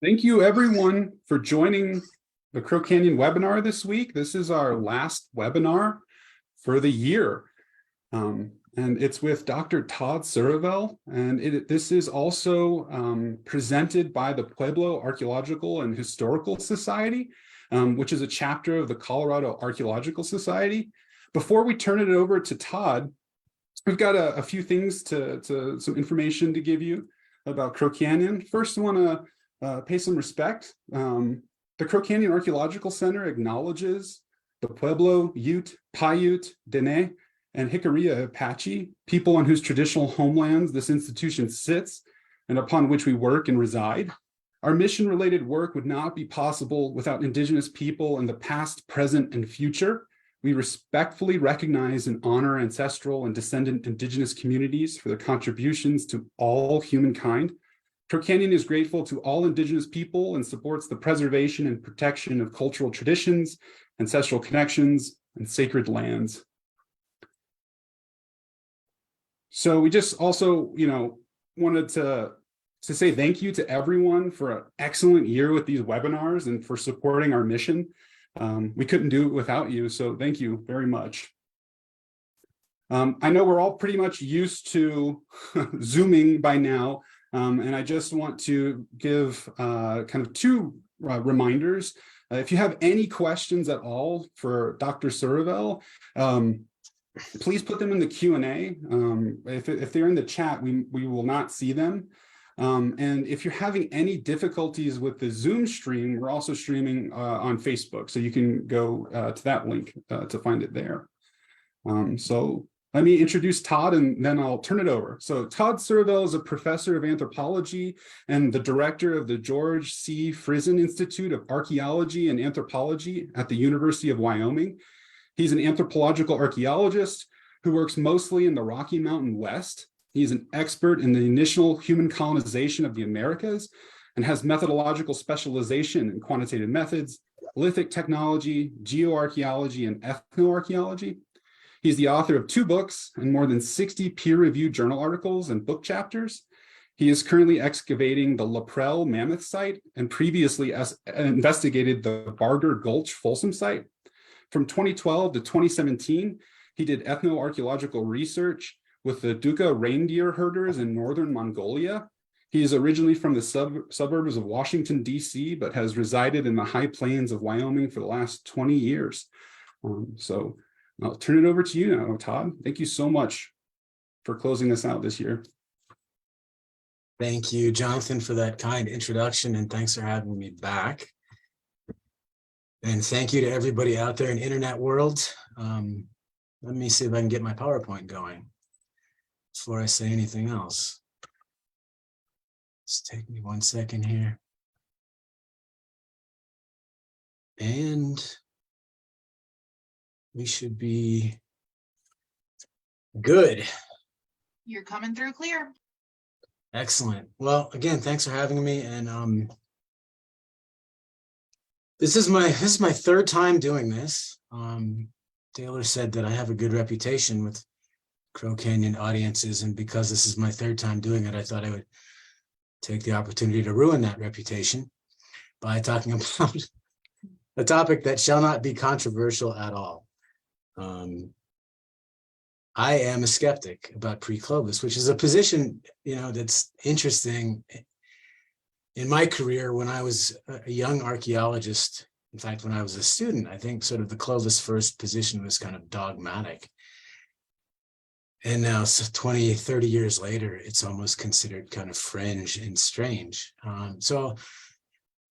Thank you everyone for joining the Crow Canyon webinar this week. This is our last webinar for the year. And it's with Dr. Todd Surovell. And this is also presented by the Pueblo Archaeological and Historical Society, which is a chapter of the Colorado Archaeological Society. Before we turn it over to Todd, we've got a few things some information to give you about Crow Canyon. First, I want to pay some respect. The Crow Canyon Archaeological Center acknowledges the Pueblo, Ute, Paiute, Dene, and Jicarilla Apache, people on whose traditional homelands this institution sits and upon which we work and reside. Our mission-related work would not be possible without Indigenous people in the past, present, and future. We respectfully recognize and honor ancestral and descendant Indigenous communities for their contributions to all humankind. Crow Canyon is grateful to all Indigenous people and supports the preservation and protection of cultural traditions, ancestral connections, and sacred lands. So we just also, wanted to say thank you to everyone for an excellent year with these webinars and for supporting our mission. We couldn't do it without you, so thank you very much. I know we're all pretty much used to Zooming by now, and I just want to give kind of two reminders. If you have any questions at all for Dr. Surovell, please put them in the Q&A. If they're in the chat, we will not see them. And if you're having any difficulties with the Zoom stream, we're also streaming on Facebook, so you can go to that link to find it there. So let me introduce Todd, and then I'll turn it over. So Todd Surovell is a professor of anthropology and the director of the George C. Frizen Institute of Archaeology and Anthropology at the University of Wyoming. He's an anthropological archaeologist who works mostly in the Rocky Mountain West. He's an expert in the initial human colonization of the Americas and has methodological specialization in quantitative methods, lithic technology, geoarchaeology, and ethnoarchaeology. He's the author of 2 books and more than 60 peer-reviewed journal articles and book chapters. He is currently excavating the Laprelle Mammoth site and previously investigated the Barger Gulch Folsom site. From 2012 to 2017, he did ethnoarchaeological research with the Duka reindeer herders in northern Mongolia. He is originally from the suburbs of Washington, D.C., but has resided in the high plains of Wyoming for the last 20 years. So I'll turn it over to you now, Todd. Thank you so much for closing us out this year. Thank you, Jonathan, for that kind introduction, and thanks for having me back. And thank you to everybody out there in the internet world. Let me see if I can get my PowerPoint going before I say anything else. Just take me 1 second here. And we should be good. You're coming through clear. Excellent. Well, again, thanks for having me. And this is my 3rd time doing this. Taylor said that I have a good reputation with Crow Canyon audiences, and because this is my 3rd time doing it, I thought I would take the opportunity to ruin that reputation by talking about a topic that shall not be controversial at all. I am a skeptic about Pre-Clovis, which is a position, that's interesting. In my career, when I was a young archaeologist, in fact, when I was a student, I think sort of the Clovis first position was kind of dogmatic. And now, so 20, 30 years later, it's almost considered kind of fringe and strange.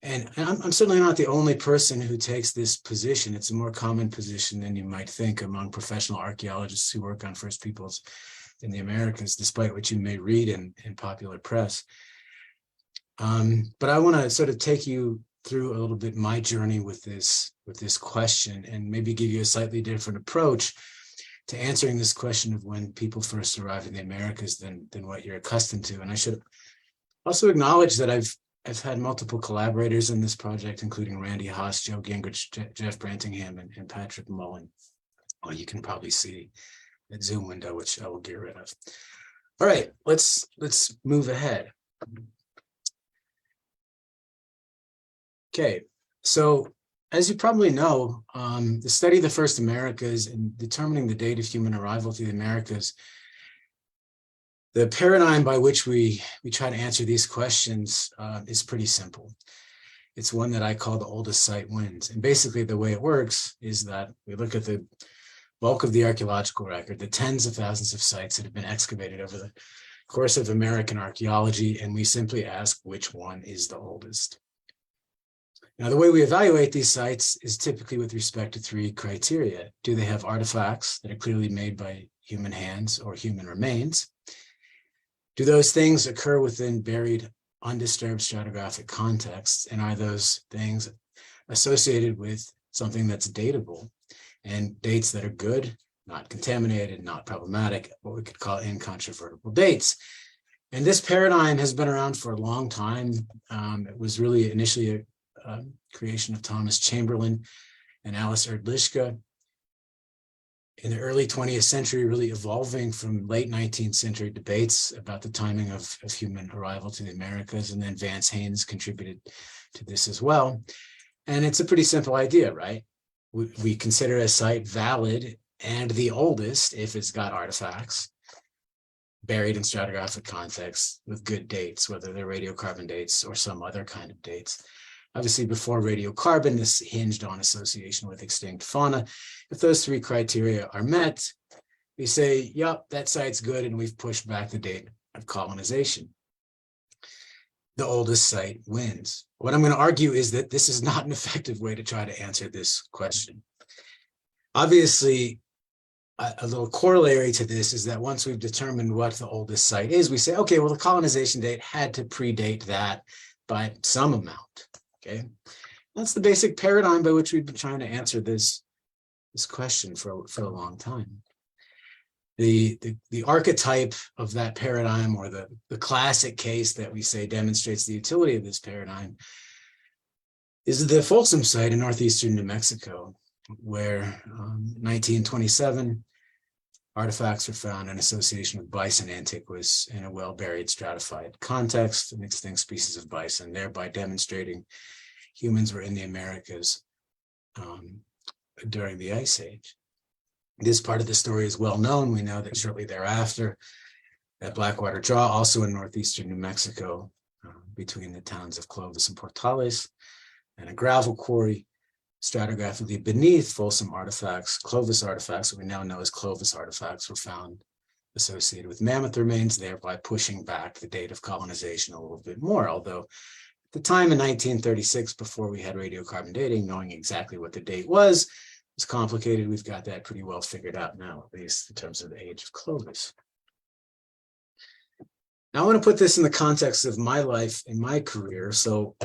And I'm certainly not the only person who takes this position. It's a more common position than you might think among professional archaeologists who work on First Peoples in the Americas, despite what you may read in popular press. But I want to sort of take you through a little bit my journey with this question, and maybe give you a slightly different approach to answering this question of when people first arrived in the Americas than what you're accustomed to. And I should also acknowledge that I've had multiple collaborators in this project, including Randy Haas, Joe Gingrich, Jeff Brantingham, and Patrick Mullen. Well, you can probably see that Zoom window, which I will get rid of. All right, let's move ahead. Okay, so as you probably know, the study of the first Americas and determining the date of human arrival to the Americas, the paradigm by which we try to answer these questions is pretty simple. It's one that I call the oldest site wins. And basically the way it works is that we look at the bulk of the archaeological record, the tens of thousands of sites that have been excavated over the course of American archaeology, and we simply ask which one is the oldest. Now, the way we evaluate these sites is typically with respect to three criteria. Do they have artifacts that are clearly made by human hands or human remains? Do those things occur within buried, undisturbed stratigraphic contexts? And are those things associated with something that's datable and dates that are good, not contaminated, not problematic, what we could call incontrovertible dates? And this paradigm has been around for a long time. It was really initially a creation of Thomas Chamberlain and Alice Erdlichka in the early 20th century, really evolving from late 19th century debates about the timing of human arrival to the Americas. And then Vance Haynes contributed to this as well. And it's a pretty simple idea, right? We consider a site valid and the oldest if it's got artifacts buried in stratigraphic context with good dates, whether they're radiocarbon dates or some other kind of dates. Obviously, before radiocarbon, this hinged on association with extinct fauna. If those three criteria are met, we say, yep, that site's good, and we've pushed back the date of colonization. The oldest site wins. What I'm going to argue is that this is not an effective way to try to answer this question. Obviously, a little corollary to this is that once we've determined what the oldest site is, we say, okay, well, the colonization date had to predate that by some amount. Okay, that's the basic paradigm by which we've been trying to answer this question for a long time. The archetype of that paradigm, or the classic case that we say demonstrates the utility of this paradigm, is the Folsom site in northeastern New Mexico, where 1927 artifacts were found in association with bison antiquus in a well-buried stratified context, an extinct species of bison, thereby demonstrating humans were in the Americas during the Ice Age. This part of the story is well known. We know that shortly thereafter, at Blackwater Draw, also in northeastern New Mexico, between the towns of Clovis and Portales, and a gravel quarry, stratigraphically beneath Folsom artifacts, Clovis artifacts, what we now know as Clovis artifacts, were found associated with mammoth remains, thereby pushing back the date of colonization a little bit more. Although at the time in 1936, before we had radiocarbon dating, knowing exactly what the date was complicated. We've got that pretty well figured out now, at least in terms of the age of Clovis. Now I want to put this in the context of my life and my career. So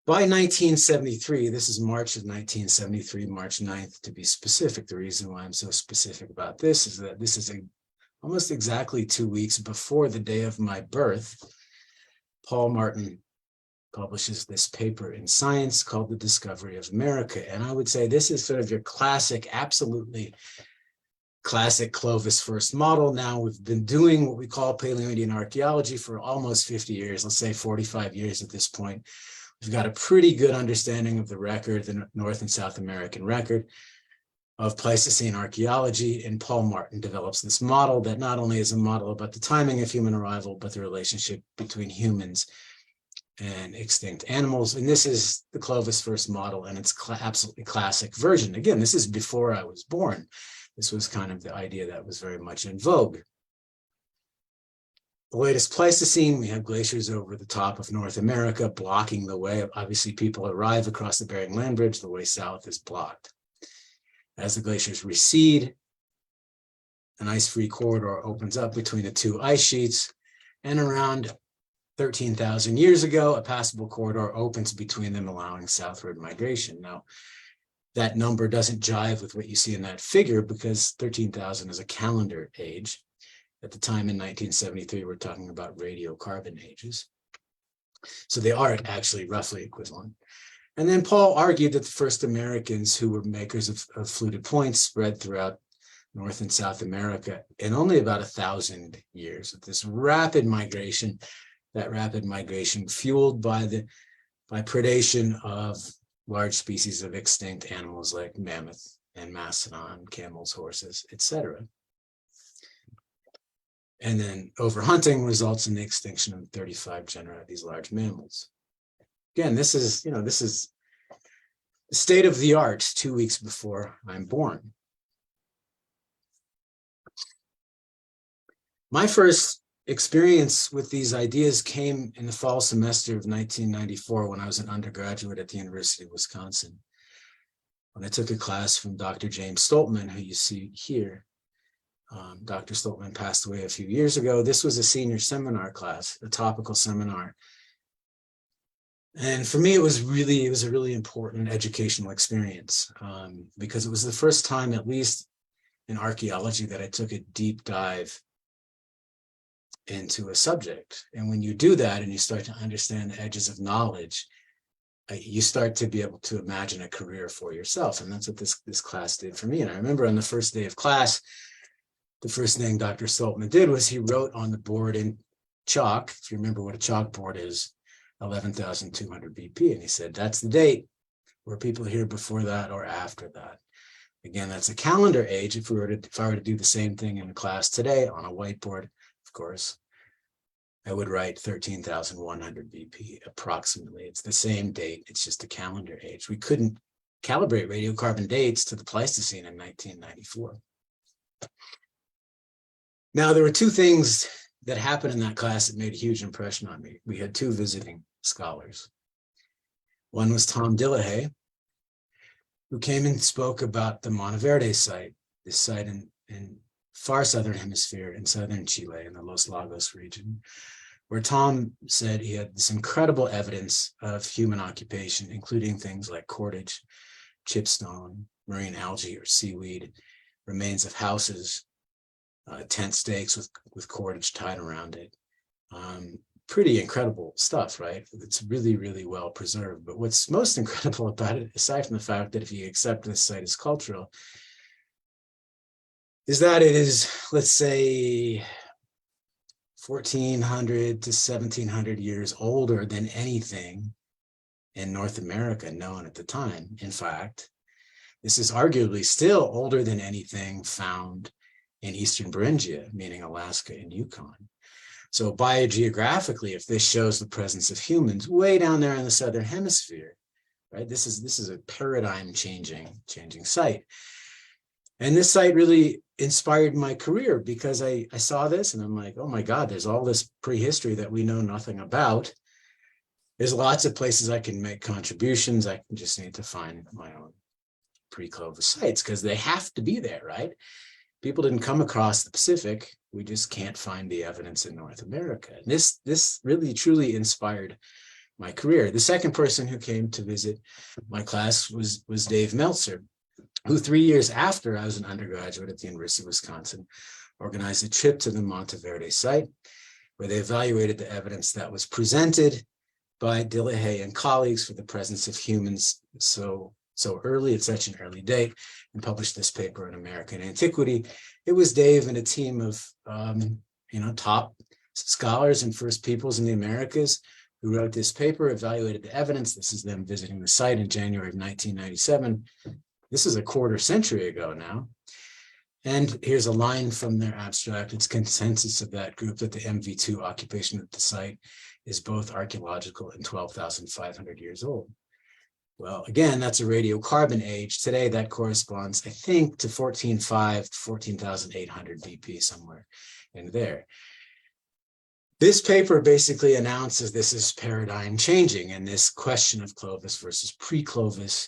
by 1973, this is March of 1973, March 9th to be specific. The reason why I'm so specific about this is that this is almost exactly 2 weeks before the day of my birth. Paul Martin publishes this paper in Science called The Discovery of America. And I would say this is sort of your classic, absolutely classic Clovis first model. Now we've been doing what we call Paleo-Indian archaeology for almost 50 years, let's say 45 years at this point. We've got a pretty good understanding of the record, the North and South American record of Pleistocene archaeology. And Paul Martin develops this model that not only is a model about the timing of human arrival, but the relationship between humans and extinct animals. And this is the Clovis first model, and it's absolutely classic version. Again, this is before I was born. This was kind of the idea that was very much in vogue. The latest Pleistocene, we have glaciers over the top of North America blocking the way. Obviously, people arrive across the Bering Land Bridge, the way south is blocked. As the glaciers recede, an ice-free corridor opens up between the two ice sheets, and around 13,000 years ago, a passable corridor opens between them, allowing southward migration. Now, that number doesn't jive with what you see in that figure because 13,000 is a calendar age. At the time in 1973, we're talking about radiocarbon ages. So they are actually roughly equivalent. And then Paul argued that the first Americans who were makers of fluted points spread throughout North and South America in only about 1,000 years. With this rapid migration, that rapid migration fueled by the by predation of large species of extinct animals like mammoth and mastodon, camels, horses, etc. And then overhunting results in the extinction of 35 genera of these large mammals. Again, this is the state of the art 2 weeks before I'm born. My first experience with these ideas came in the fall semester of 1994 when I was an undergraduate at the University of Wisconsin. When I took a class from Dr. James Stoltman, who you see here. Dr. Stoltman passed away a few years ago. This was a senior seminar class, a topical seminar. And for me, it was a really important educational experience because it was the first time, at least in archaeology, that I took a deep dive into a subject. And when you do that and you start to understand the edges of knowledge, you start to be able to imagine a career for yourself. And that's what this class did for me. And I remember on the first day of class, the first thing Dr. Stoltman did was he wrote on the board in chalk, if you remember what a chalkboard is, 11,200 BP. And he said, that's the date. Were people here before that or after that? Again, that's a calendar age. If I were to do the same thing in a class today on a whiteboard, of course, I would write 13,100 BP approximately. It's the same date. It's just a calendar age. We couldn't calibrate radiocarbon dates to the Pleistocene in 1994. Now, there were two things that happened in that class that made a huge impression on me. We had two visiting scholars. One was Tom Dillahay, who came and spoke about the Monteverde site, this site in far southern hemisphere in southern Chile in the Los Lagos region, where Tom said he had this incredible evidence of human occupation, including things like cordage, chipstone, marine algae or seaweed, remains of houses, tent stakes with cordage tied around it. Pretty incredible stuff, right? It's really, really well preserved. But what's most incredible about it, aside from the fact that if you accept this site as cultural, is that it is, let's say, 1,400 to 1,700 years older than anything in North America known at the time. In fact, this is arguably still older than anything found in Eastern Beringia, meaning Alaska and Yukon. So biogeographically, if this shows the presence of humans way down there in the Southern Hemisphere, right? This is a paradigm changing site. And this site really inspired my career because I saw this and I'm like, oh my God, there's all this prehistory that we know nothing about. There's lots of places I can make contributions. I just need to find my own pre-Clovis sites because they have to be there, right? People didn't come across the Pacific. We just can't find the evidence in North America. And this really, truly inspired my career. The second person who came to visit my class was Dave Meltzer, who 3 years after I was an undergraduate at the University of Wisconsin, organized a trip to the Monteverde site, where they evaluated the evidence that was presented by Dillahay and colleagues for the presence of humans so early at such an early date, and published this paper in American Antiquity. It was Dave and a team of top scholars and First Peoples in the Americas who wrote this paper, evaluated the evidence. This is them visiting the site in January of 1997. This is a quarter century ago now. And here's a line from their abstract. It's consensus of that group that the MV2 occupation at the site is both archaeological and 12,500 years old. Well, again, that's a radiocarbon age. Today, that corresponds, I think, to 14,500 to 14,800 BP, somewhere in there. This paper basically announces this is paradigm changing, and this question of Clovis versus pre-Clovis,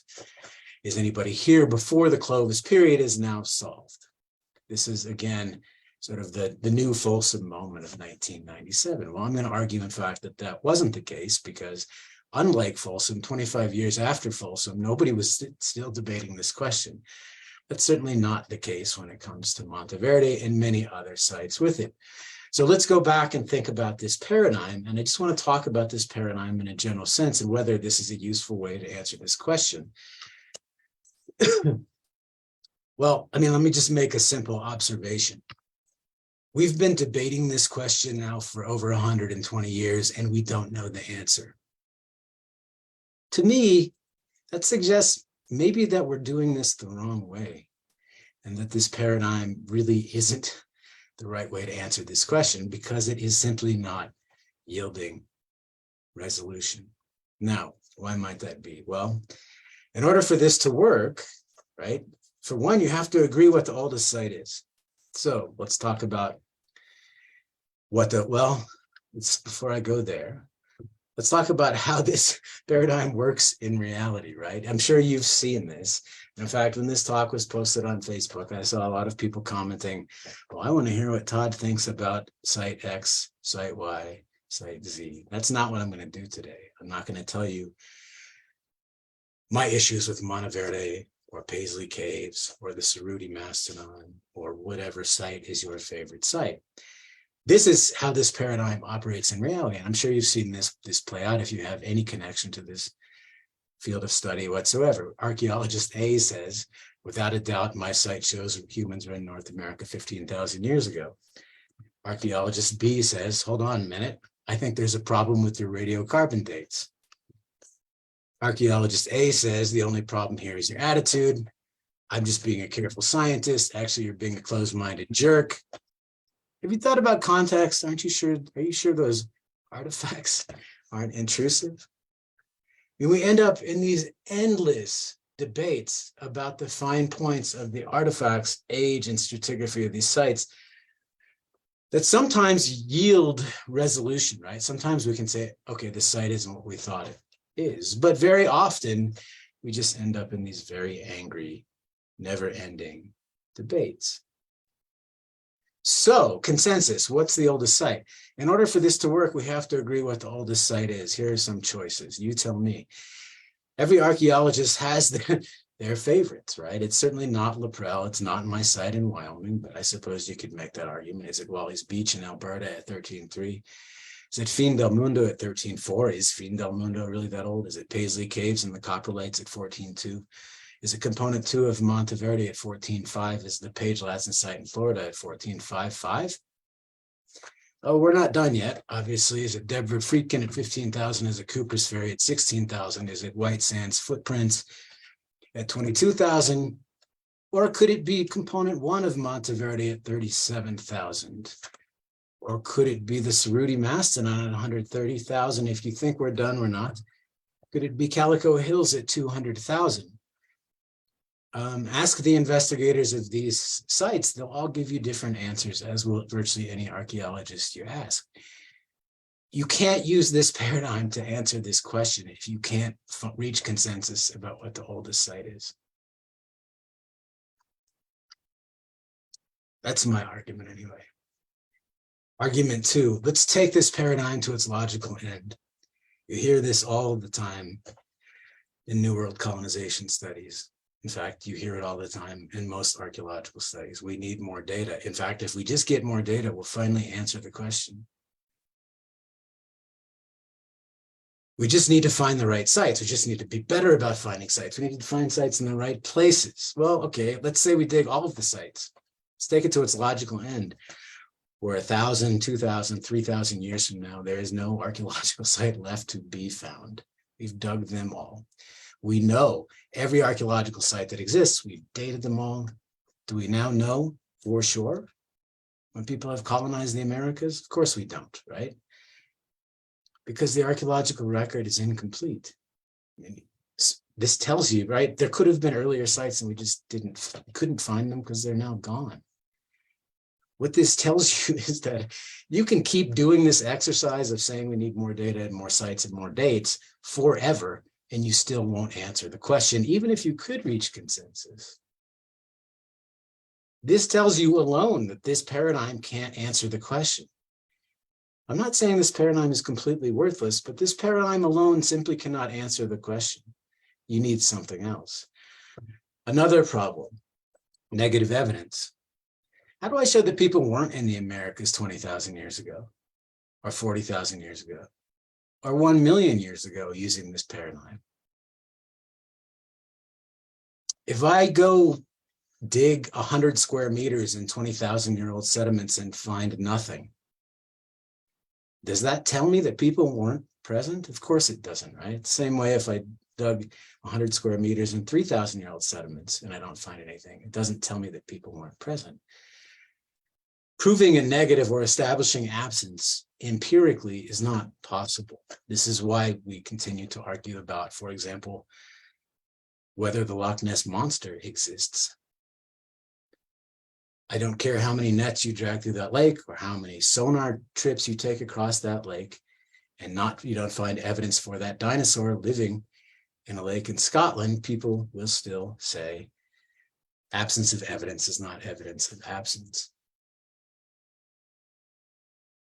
is anybody here before the Clovis period, is now solved. This is, again, sort of the new Folsom moment of 1997. Well, I'm going to argue, in fact, that that wasn't the case because unlike Folsom, 25 years after Folsom, nobody was still debating this question. That's certainly not the case when it comes to Monteverde and many other sites with it. So let's go back and think about this paradigm. And I just want to talk about this paradigm in a general sense and whether this is a useful way to answer this question. Well, I mean, let me just make a simple observation. We've been debating this question now for over 120 years, and we don't know the answer. To me, that suggests maybe that we're doing this the wrong way, and that this paradigm really isn't the right way to answer this question, because it is simply not yielding resolution. Now, why might that be? Well, in order for this to work, right, for one, you have to agree what the oldest site is. So let's talk about before I go there, let's talk about how this paradigm works in reality, right? I'm sure you've seen this. In fact, when this talk was posted on Facebook, I saw a lot of people commenting, well, I want to hear what Todd thinks about site X, site Y, site Z. That's not what I'm going to do today. I'm not going to tell you my issues with Monteverde or Paisley Caves or the Cerruti Mastodon or whatever site is your favorite site. This is how this paradigm operates in reality. And I'm sure you've seen this play out if you have any connection to this field of study whatsoever. Archaeologist A says, without a doubt, my site shows humans were in North America 15,000 years ago. Archaeologist B says, hold on a minute, I think there's a problem with your radiocarbon dates. Archaeologist A says, the only problem here is your attitude. I'm just being a careful scientist. Actually, you're being a closed-minded jerk. Have you thought about context? Are you sure those artifacts aren't intrusive? And we end up in these endless debates about the fine points of the artifacts, age, and stratigraphy of these sites that sometimes yield resolution, right? Sometimes we can say, okay, this site isn't what we thought it is, but very often we just end up in these very angry, never-ending debates. So, consensus, what's the oldest site? In order for this to work, we have to agree what the oldest site is. Here are some choices. You tell me. Every archaeologist has their favorites, right? It's certainly not Laprelle. It's not my site in Wyoming, but I suppose you could make that argument. Is it Wally's Beach in Alberta at 13.3? Is it Fin del Mundo at 13.4? Is Fin del Mundo really that old? Is it Paisley Caves and the Coprolites at 14.2? Is it component 2 of Monteverde at 14.5? Is the Page Lassen site in Florida at 14.55? Oh, we're not done yet. Obviously, is it Deborah Friedkin at 15,000? Is it Cooper's Ferry at 16,000? Is it White Sands Footprints at 22,000? Or could it be component 1 of Monteverde at 37,000? Or could it be the Cerruti Mastodon at 130,000? If you think we're done, we're not. Could it be Calico Hills at 200,000? Ask the investigators of these sites. They'll all give you different answers, as will virtually any archaeologist you ask. You can't use this paradigm to answer this question if you can't reach consensus about what the oldest site is. That's my argument anyway. Argument 2, let's take this paradigm to its logical end. You hear this all the time in New World colonization studies. In fact, you hear it all the time in most archaeological studies. We need more data. In fact, if we just get more data, we'll finally answer the question. We just need to find the right sites. We just need to be better about finding sites. We need to find sites in the right places. Well, okay, let's say we dig all of the sites. Let's take it to its logical end. Where 1,000, 2,000, 3,000 years from now, there is no archaeological site left to be found. We've dug them all. We know every archaeological site that exists. We've dated them all. Do we now know for sure when people have colonized the Americas? Of course we don't, right? Because the archaeological record is incomplete. This tells you, right? There could have been earlier sites and we just couldn't find them because they're now gone. What this tells you is that you can keep doing this exercise of saying we need more data and more sites and more dates forever, and you still won't answer the question, even if you could reach consensus. This tells you alone that this paradigm can't answer the question. I'm not saying this paradigm is completely worthless, but this paradigm alone simply cannot answer the question. You need something else. Another problem, negative evidence. How do I show that people weren't in the Americas 20,000 years ago, or 40,000 years ago, or 1 million years ago using this paradigm? If I go dig 100 square meters in 20,000-year-old sediments and find nothing, does that tell me that people weren't present? Of course it doesn't, right? Same way if I dug 100 square meters in 3,000-year-old sediments and I don't find anything. It doesn't tell me that people weren't present. Proving a negative or establishing absence empirically is not possible. This is why we continue to argue about, for example, whether the Loch Ness Monster exists. I don't care how many nets you drag through that lake or how many sonar trips you take across that lake, and you don't find evidence for that dinosaur living in a lake in Scotland, people will still say absence of evidence is not evidence of absence.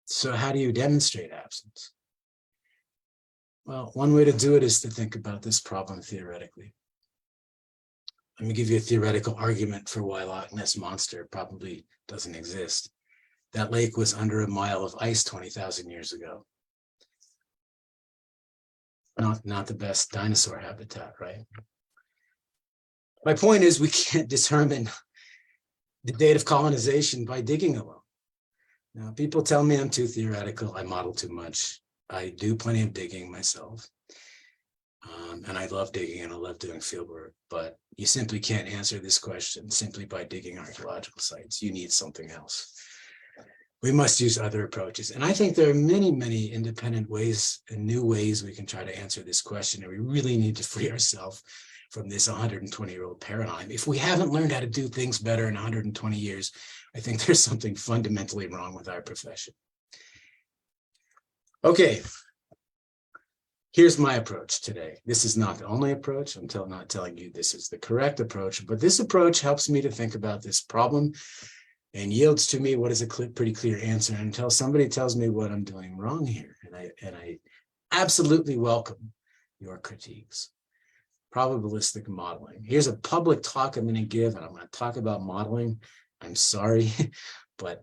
So how do you demonstrate absence? Well, one way to do it is to think about this problem theoretically. Let me give you a theoretical argument for why Loch Ness Monster probably doesn't exist. That lake was under a mile of ice 20,000 years ago. Not the best dinosaur habitat, right? My point is we can't determine the date of colonization by digging alone. Now, people tell me I'm too theoretical, I model too much. I do plenty of digging myself. And I love digging and I love doing field work, but you simply can't answer this question simply by digging archaeological sites. You need something else. We must use other approaches. And I think there are many, many independent ways and new ways we can try to answer this question. And we really need to free ourselves from this 120-year-old paradigm. If we haven't learned how to do things better in 120 years, I think there's something fundamentally wrong with our profession. Okay. Here's my approach today. This is not the only approach. I'm not telling you this is the correct approach, but this approach helps me to think about this problem and yields to me what is a pretty clear answer until somebody tells me what I'm doing wrong here. And I absolutely welcome your critiques. Probabilistic modeling. Here's a public talk I'm going to give, and I'm going to talk about modeling. I'm sorry, but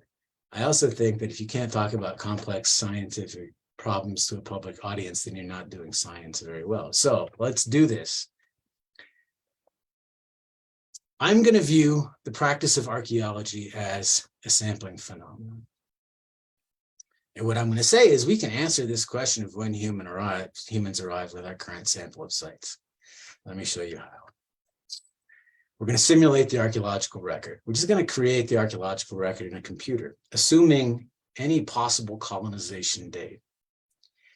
I also think that if you can't talk about complex scientific problems to a public audience, then you're not doing science very well. So let's do this. I'm going to view the practice of archaeology as a sampling phenomenon. And what I'm going to say is we can answer this question of when humans arrive with our current sample of sites. Let me show you how. We're going to simulate the archaeological record. We're just going to create the archaeological record in a computer, assuming any possible colonization date.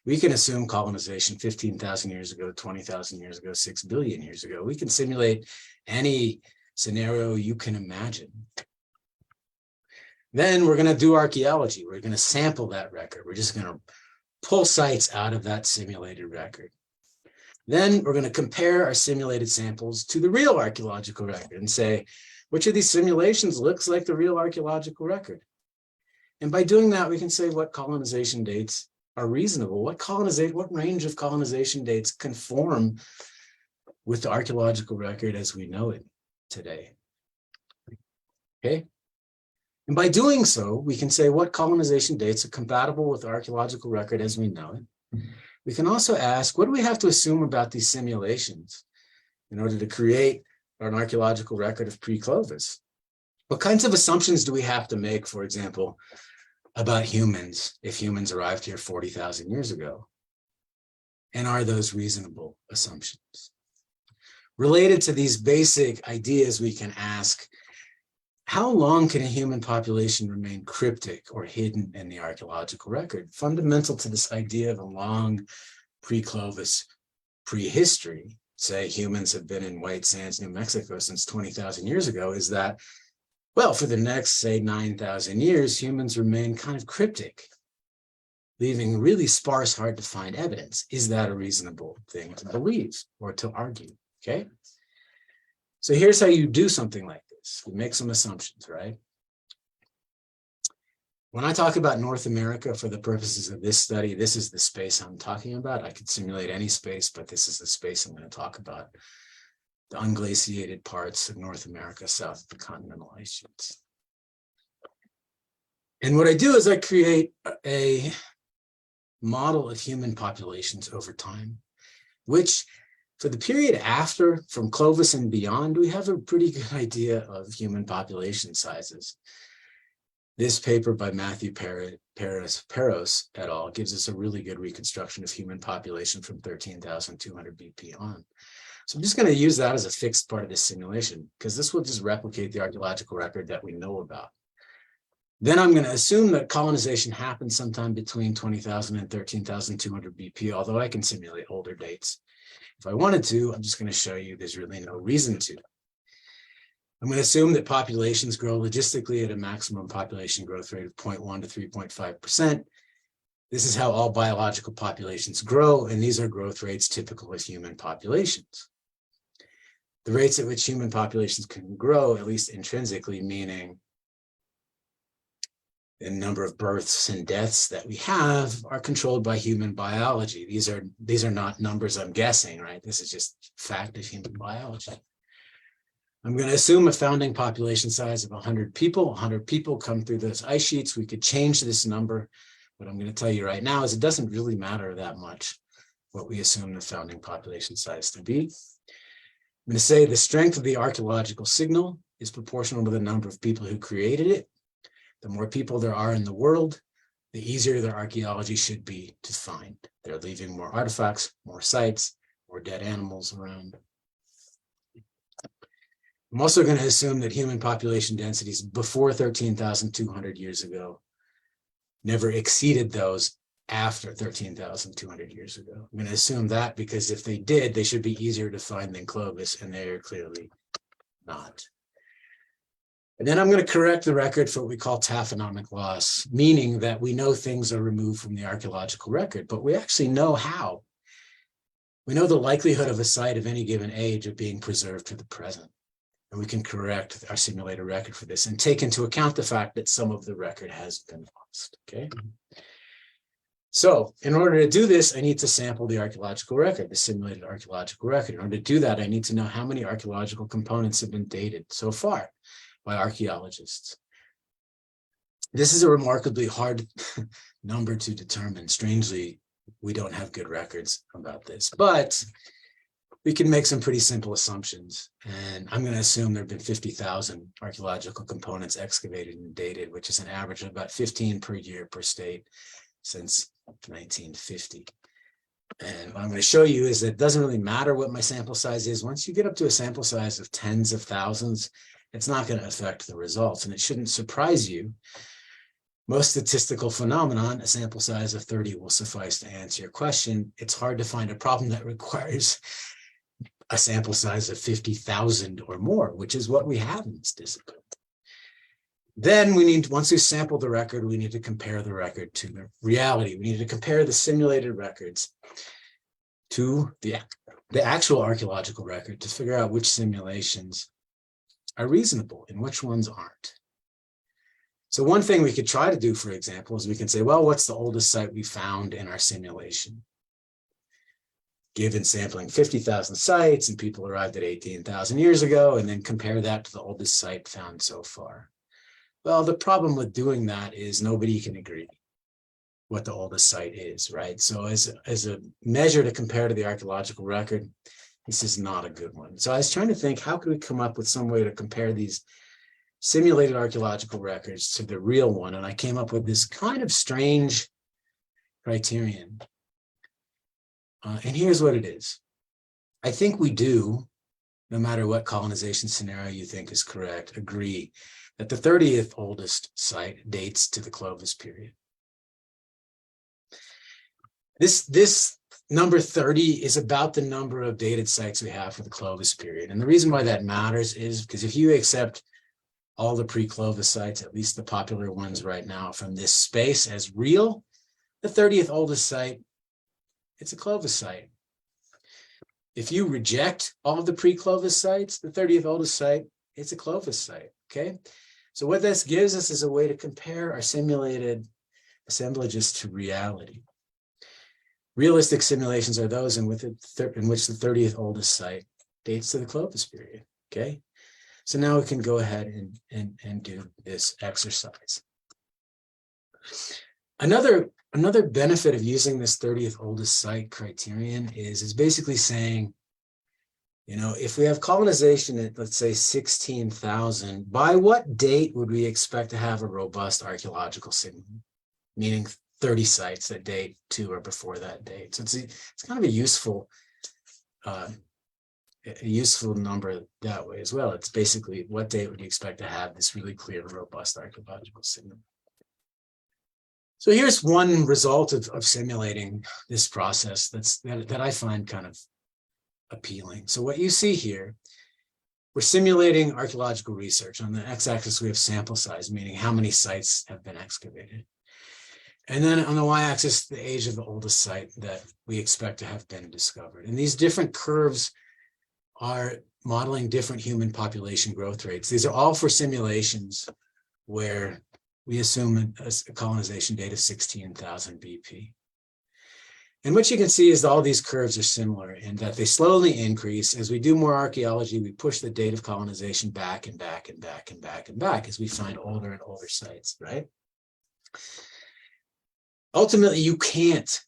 We can assume colonization 15,000 years ago, 20,000 years ago, 6 billion years ago. We can simulate any scenario you can imagine. Then we're going to do archaeology. We're going to sample that record. We're just going to pull sites out of that simulated record. Then we're going to compare our simulated samples to the real archaeological record and say, which of these simulations looks like the real archaeological record? And by doing that, we can say what colonization dates are reasonable. What range of colonization dates conform with the archaeological record as we know it today? Okay. And by doing so, we can say what colonization dates are compatible with the archaeological record as we know it. We can also ask, what do we have to assume about these simulations in order to create an archaeological record of pre-Clovis? What kinds of assumptions do we have to make, for example, about humans if humans arrived here 40,000 years ago? And are those reasonable assumptions? Related to these basic ideas, we can ask, how long can a human population remain cryptic or hidden in the archaeological record? Fundamental to this idea of a long pre-Clovis prehistory, say humans have been in White Sands, New Mexico since 20,000 years ago, is that, well, for the next, say, 9,000 years, humans remain kind of cryptic, leaving really sparse, hard to find evidence. Is that a reasonable thing to believe or to argue? Okay. So here's how you do something like this. We make some assumptions, right? When I talk about North America for the purposes of this study, this is the space I'm talking about. I could simulate any space, but this is the space I'm going to talk about. The unglaciated parts of North America south of the continental ice sheets. And what I do is I create a model of human populations over time, which for the period after, from Clovis and beyond, we have a pretty good idea of human population sizes. This paper by Matthew Peros et al. Gives us a really good reconstruction of human population from 13,200 BP on. So I'm just going to use that as a fixed part of this simulation because this will just replicate the archaeological record that we know about. Then I'm going to assume that colonization happened sometime between 20,000 and 13,200 BP, although I can simulate older dates. If I wanted to, I'm just going to show you there's really no reason to. I'm going to assume that populations grow logistically at a maximum population growth rate of 0.1 to 3.5%. This is how all biological populations grow, and these are growth rates typical of human populations. The rates at which human populations can grow, at least intrinsically, meaning the number of births and deaths that we have, are controlled by human biology. These are not numbers I'm guessing, right? This is just fact of human biology. I'm going to assume a founding population size of 100 people. 100 people come through those ice sheets. We could change this number. What I'm going to tell you right now is it doesn't really matter that much what we assume the founding population size to be. I'm going to say the strength of the archaeological signal is proportional to the number of people who created it. The more people there are in the world, the easier their archaeology should be to find. They're leaving more artifacts, more sites, more dead animals around. I'm also going to assume that human population densities before 13,200 years ago never exceeded those after 13,200 years ago. I'm going to assume that because if they did, they should be easier to find than Clovis, and they are clearly not. And then I'm going to correct the record for what we call taphonomic loss, meaning that we know things are removed from the archaeological record, but we actually know how. We know the likelihood of a site of any given age of being preserved to the present. And we can correct our simulated record for this and take into account the fact that some of the record has been lost, okay? So in order to do this, I need to sample the archaeological record, the simulated archaeological record. In order to do that, I need to know how many archaeological components have been dated so far by archaeologists. This is a remarkably hard number to determine. Strangely, we don't have good records about this, but we can make some pretty simple assumptions. And I'm going to assume there have been 50,000 archaeological components excavated and dated, which is an average of about 15 per year per state since 1950. And what I'm going to show you is that it doesn't really matter what my sample size is. Once you get up to a sample size of tens of thousands, it's not going to affect the results. And it shouldn't surprise you. Most statistical phenomenon, a sample size of 30 will suffice to answer your question. It's hard to find a problem that requires a sample size of 50,000 or more, which is what we have in this discipline. Then we need, once we sample the record, we need to compare the record to the reality. We need to compare the simulated records to the actual archaeological record to figure out which simulations are reasonable and which ones aren't. So one thing we could try to do, for example, is we can say, well, what's the oldest site we found in our simulation? Given sampling 50,000 sites and people arrived at 18,000 years ago, and then compare that to the oldest site found so far. Well, the problem with doing that is nobody can agree what the oldest site is, right? So as a measure to compare to the archaeological record, this is not a good one. So I was trying to think, how could we come up with some way to compare these simulated archaeological records to the real one? And I came up with this kind of strange criterion. And here's what it is. I think we do, no matter what colonization scenario you think is correct, agree that the 30th oldest site dates to the Clovis period. This number 30 is about the number of dated sites we have for the Clovis period. And the reason why that matters is because if you accept all the pre-Clovis sites, at least the popular ones right now from this space as real, the 30th oldest site, it's a Clovis site. If you reject all of the pre-Clovis sites, the 30th oldest site, it's a Clovis site, okay? So what this gives us is a way to compare our simulated assemblages to reality. Realistic simulations are those in which the 30th oldest site dates to the Clovis period, okay? So now we can go ahead and do this exercise. Another benefit of using this 30th oldest site criterion is basically saying If we have colonization at, let's say, 16,000, by what date would we expect to have a robust archaeological signal? Meaning 30 sites that date to or before that date. So it's kind of a useful number that way as well. It's basically what date would you expect to have this really clear, robust archaeological signal? So here's one result of simulating this process that I find kind of appealing. So what you see here, we're simulating archaeological research. On the x-axis, we have sample size, meaning how many sites have been excavated. And then on the y-axis, the age of the oldest site that we expect to have been discovered. And these different curves are modeling different human population growth rates. These are all for simulations where we assume a colonization date of 16,000 BP. And what you can see is all these curves are similar in that they slowly increase. As we do more archaeology, we push the date of colonization back and back and back and back and back as we find older and older sites, right? Ultimately, you can't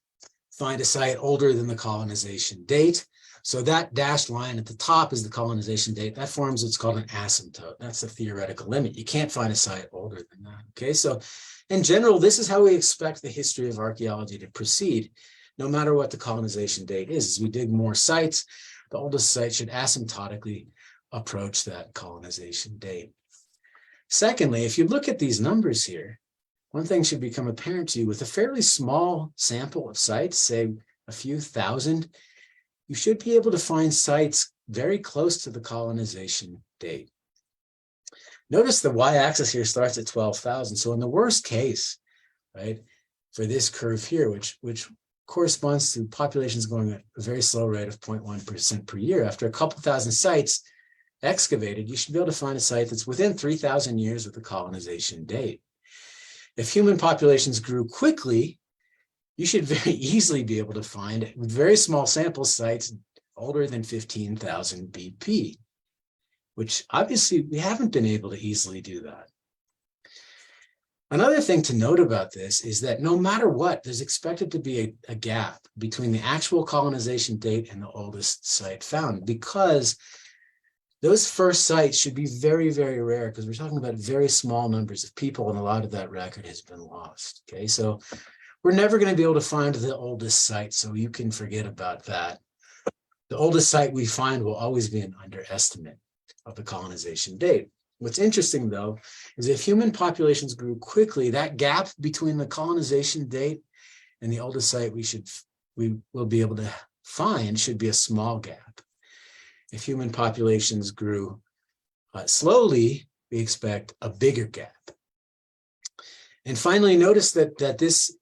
find a site older than the colonization date. So that dashed line at the top is the colonization date. That forms what's called an asymptote. That's the theoretical limit. You can't find a site older than that. Okay, so in general, this is how we expect the history of archaeology to proceed, no matter what the colonization date is. As we dig more sites, the oldest site should asymptotically approach that colonization date. Secondly, if you look at these numbers here, one thing should become apparent to you. With a fairly small sample of sites, say a few thousand, you should be able to find sites very close to the colonization date. Notice the y-axis here starts at 12,000. So in the worst case, right, for this curve here, which corresponds to populations going at a very slow rate of 0.1% per year, after a couple thousand sites excavated, you should be able to find a site that's within 3,000 years of the colonization date. If human populations grew quickly, you should very easily be able to find, with very small sample sites, older than 15,000 BP, which obviously we haven't been able to easily do that. Another thing to note about this is that no matter what, there's expected to be a gap between the actual colonization date and the oldest site found, because those first sites should be very, very rare, because we're talking about very small numbers of people, and a lot of that record has been lost. Okay, so we're never going to be able to find the oldest site, so you can forget about that. The oldest site we find will always be an underestimate of the colonization date. What's interesting, though, is if human populations grew quickly, that gap between the colonization date and the oldest site we will be able to find should be a small gap. If human populations grew slowly, we expect a bigger gap. And finally, notice that this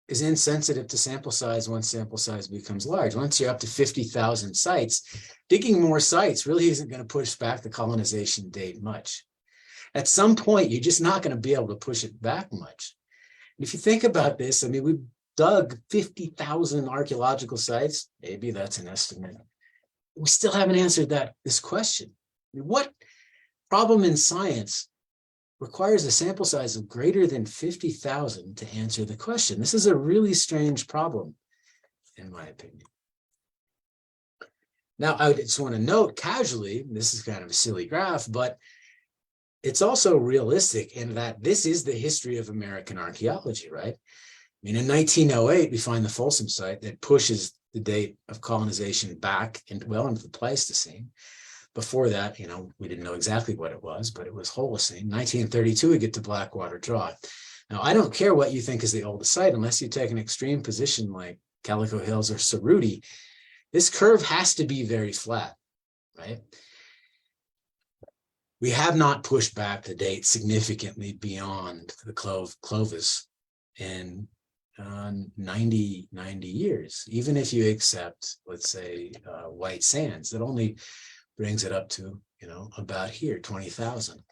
is insensitive to sample size once sample size becomes large. Once you're up to 50,000 sites, digging more sites really isn't going to push back the colonization date much. At some point, you're just not going to be able to push it back much. And if you think about this, I mean, we dug 50,000 archaeological sites. Maybe that's an estimate. We still haven't answered this question. I mean, what problem in science requires a sample size of greater than 50,000 to answer the question? This is a really strange problem, in my opinion. Now, I just want to note casually, this is kind of a silly graph, but it's also realistic in that this is the history of American archaeology, right? I mean, in 1908, we find the Folsom site that pushes the date of colonization back well into the Pleistocene. Before that, we didn't know exactly what it was, but it was Holocene. 1932, we get to Blackwater Draw. Now, I don't care what you think is the oldest site, unless you take an extreme position like Calico Hills or Cerruti. This curve has to be very flat, right? We have not pushed back the date significantly beyond the Clovis in 90 years. Even if you accept, let's say, White Sands, that only brings it up to, about here, 20,000.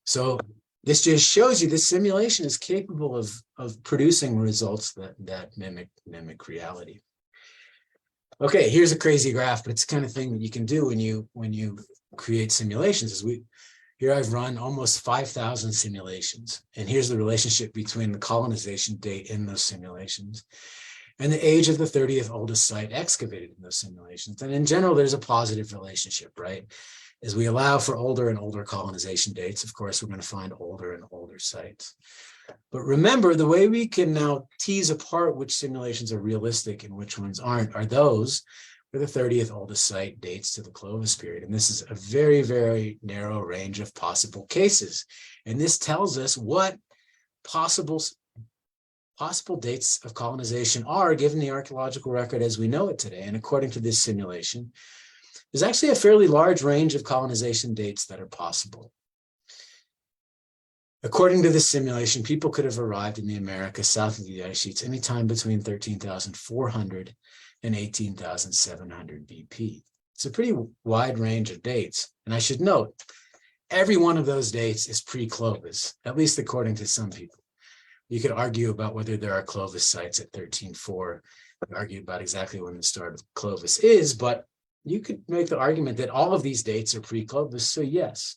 So this just shows you this simulation is capable of producing results that mimic reality. Okay, here's a crazy graph, but it's the kind of thing that you can do when you create simulations. Here I've run almost 5,000 simulations, and here's the relationship between the colonization date in those simulations and the age of the 30th oldest site excavated in those simulations. And in general, there's a positive relationship, right? As we allow for older and older colonization dates, of course, we're going to find older and older sites. But remember, the way we can now tease apart which simulations are realistic and which ones aren't are those where the 30th oldest site dates to the Clovis period. And this is a very, very narrow range of possible cases. And this tells us what possible dates of colonization are given the archaeological record as we know it today. And according to this simulation, there's actually a fairly large range of colonization dates that are possible. According to this simulation, people could have arrived in the Americas south of the ice sheets anytime between 13,400 and 18,700 BP. It's a pretty wide range of dates. And I should note, every one of those dates is pre-Clovis, at least according to some people. You could argue about whether there are Clovis sites at 13.4, argue about exactly when the start of Clovis is, but you could make the argument that all of these dates are pre-Clovis. So yes,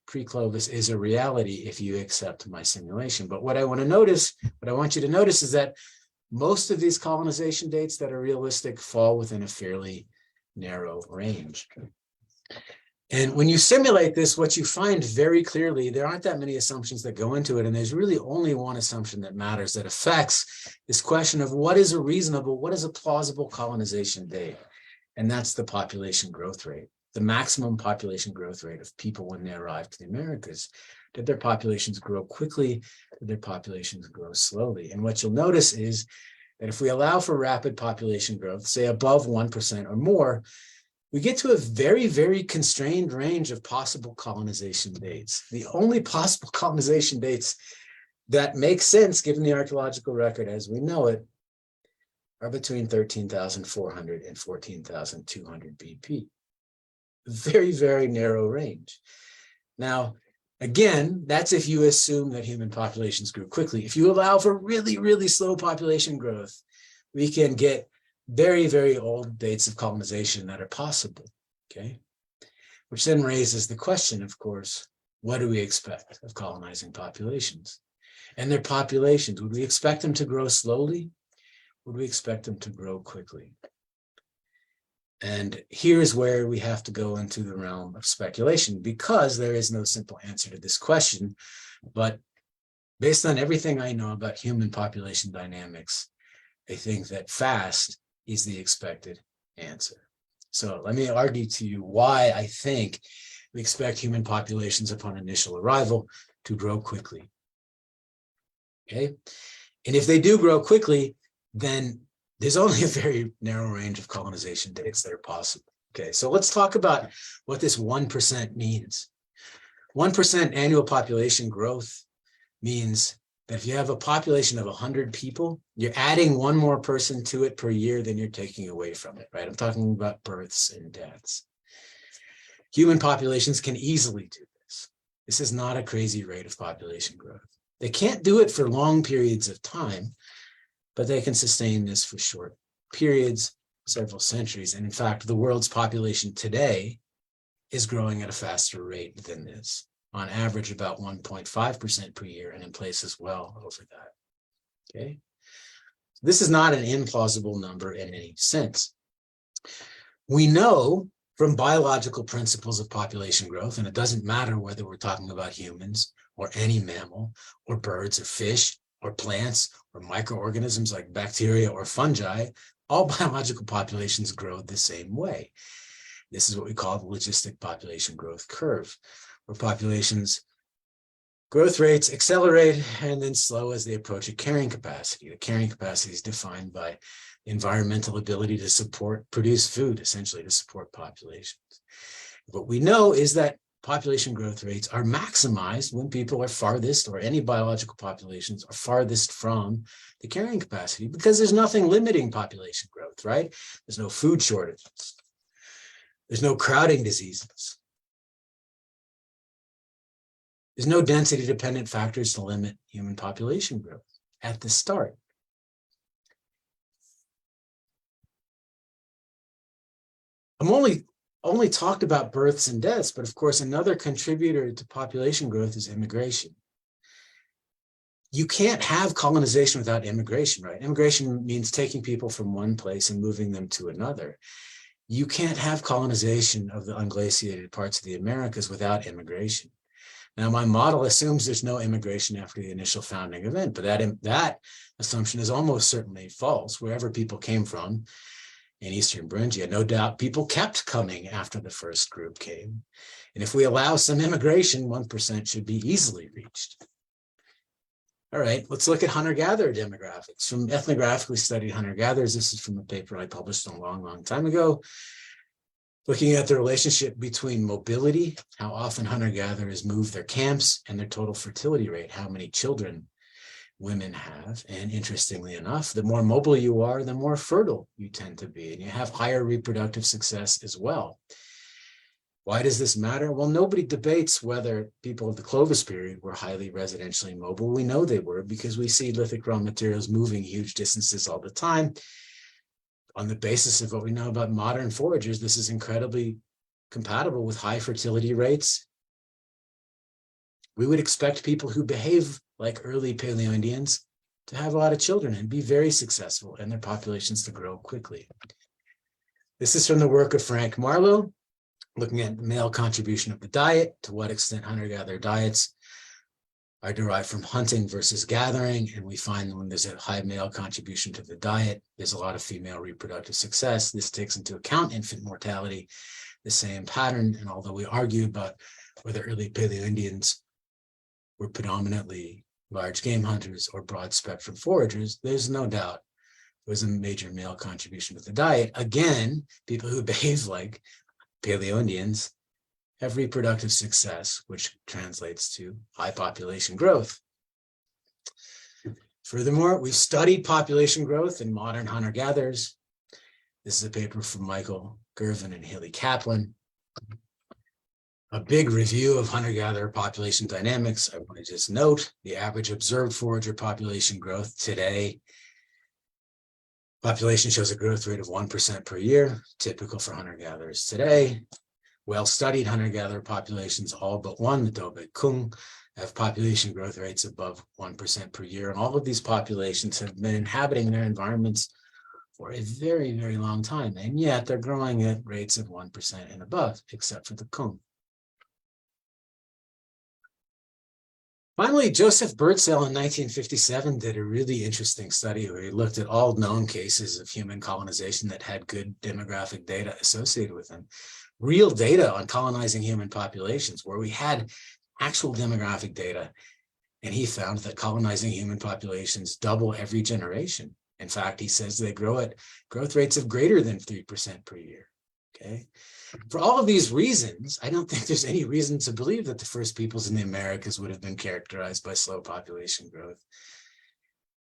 pre-Clovis is a reality if you accept my simulation. But what I want you to notice is that most of these colonization dates that are realistic fall within a fairly narrow range. And when you simulate this, what you find very clearly, there aren't that many assumptions that go into it. And there's really only one assumption that matters that affects this question of what is a plausible colonization date? And that's the population growth rate, the maximum population growth rate of people when they arrived to the Americas. Did their populations grow quickly? Did their populations grow slowly? And what you'll notice is that if we allow for rapid population growth, say above 1% or more, we get to a very, very constrained range of possible colonization dates. The only possible colonization dates that make sense given the archaeological record as we know it are between 13,400 and 14,200 BP. Very, very narrow range. Now, again, that's if you assume that human populations grew quickly. If you allow for really, really slow population growth, we can get very, very old dates of colonization that are possible, okay? Which then raises the question, of course, what do we expect of colonizing populations? And their populations, would we expect them to grow slowly? Would we expect them to grow quickly? And here's where we have to go into the realm of speculation because there is no simple answer to this question. But based on everything I know about human population dynamics, I think that fast is the expected answer. So let me argue to you why I think we expect human populations upon initial arrival to grow quickly. Okay? And if they do grow quickly, then there's only a very narrow range of colonization dates that are possible. Okay, so let's talk about what this 1% means. 1% annual population growth means that if you have a population of 100 people, you're adding one more person to it per year than you're taking away from it, right? I'm talking about births and deaths. Human populations can easily do this. This is not a crazy rate of population growth. They can't do it for long periods of time, but they can sustain this for short periods, several centuries. And in fact, the world's population today is growing at a faster rate than this. On average, about 1.5% per year, and in places well over that, okay? This is not an implausible number in any sense. We know from biological principles of population growth, and it doesn't matter whether we're talking about humans or any mammal or birds or fish or plants or microorganisms like bacteria or fungi, all biological populations grow the same way. This is what we call the logistic population growth curve, where populations growth rates accelerate and then slow as they approach a carrying capacity. The carrying capacity is defined by environmental ability to produce food, essentially to support populations. What we know is that population growth rates are maximized when people are farthest, or any biological populations are farthest from the carrying capacity, because there's nothing limiting population growth, right? There's no food shortages. There's no crowding diseases. There's no density-dependent factors to limit human population growth at the start. I'm only talked about births and deaths, but of course, another contributor to population growth is immigration. you can't have colonization without immigration, right? Immigration means taking people from one place and moving them to another. You can't have colonization of the unglaciated parts of the Americas without immigration. Now, my model assumes there's no immigration after the initial founding event, but that assumption is almost certainly false. Wherever people came from in Eastern Beringia, no doubt people kept coming after the first group came. And if we allow some immigration, 1% should be easily reached. All right, let's look at hunter-gatherer demographics. From ethnographically studied hunter-gatherers, this is from a paper I published a long, long time ago, looking at the relationship between mobility, how often hunter-gatherers move their camps, and their total fertility rate, how many children women have. And interestingly enough, the more mobile you are, the more fertile you tend to be, and you have higher reproductive success as well. Why does this matter? Well, nobody debates whether people of the Clovis period were highly residentially mobile. We know they were because we see lithic raw materials moving huge distances all the time. On the basis of what we know about modern foragers, this is incredibly compatible with high fertility rates. We would expect people who behave like early Paleo-Indians to have a lot of children and be very successful and their populations to grow quickly. This is from the work of Frank Marlowe, looking at male contribution of the diet, to what extent hunter-gatherer diets are derived from hunting versus gathering. And we find that when there's a high male contribution to the diet, there's a lot of female reproductive success. This takes into account infant mortality, the same pattern. And although we argue about whether early Paleo-Indians were predominantly large game hunters or broad spectrum foragers, there's no doubt there was a major male contribution to the diet. Again, people who behave like Paleo-Indians have reproductive success, which translates to high population growth. Furthermore, we've studied population growth in modern hunter-gatherers. This is a paper from Michael Gervin and Haley Kaplan. A big review of hunter-gatherer population dynamics. I want to just note the average observed forager population growth today. Population shows a growth rate of 1% per year, typical for hunter-gatherers today. Well-studied hunter-gatherer populations, all but one, the Dobe Kung, have population growth rates above 1% per year. And all of these populations have been inhabiting their environments for a very, very long time. And yet they're growing at rates of 1% and above, except for the Kung. Finally, Joseph Birdsell in 1957 did a really interesting study where he looked at all known cases of human colonization that had good demographic data associated with them. Real data on colonizing human populations where we had actual demographic data. And he found that colonizing human populations double every generation. In fact, he says they grow at growth rates of greater than 3% per year. Okay. For all of these reasons, I don't think there's any reason to believe that the first peoples in the Americas would have been characterized by slow population growth.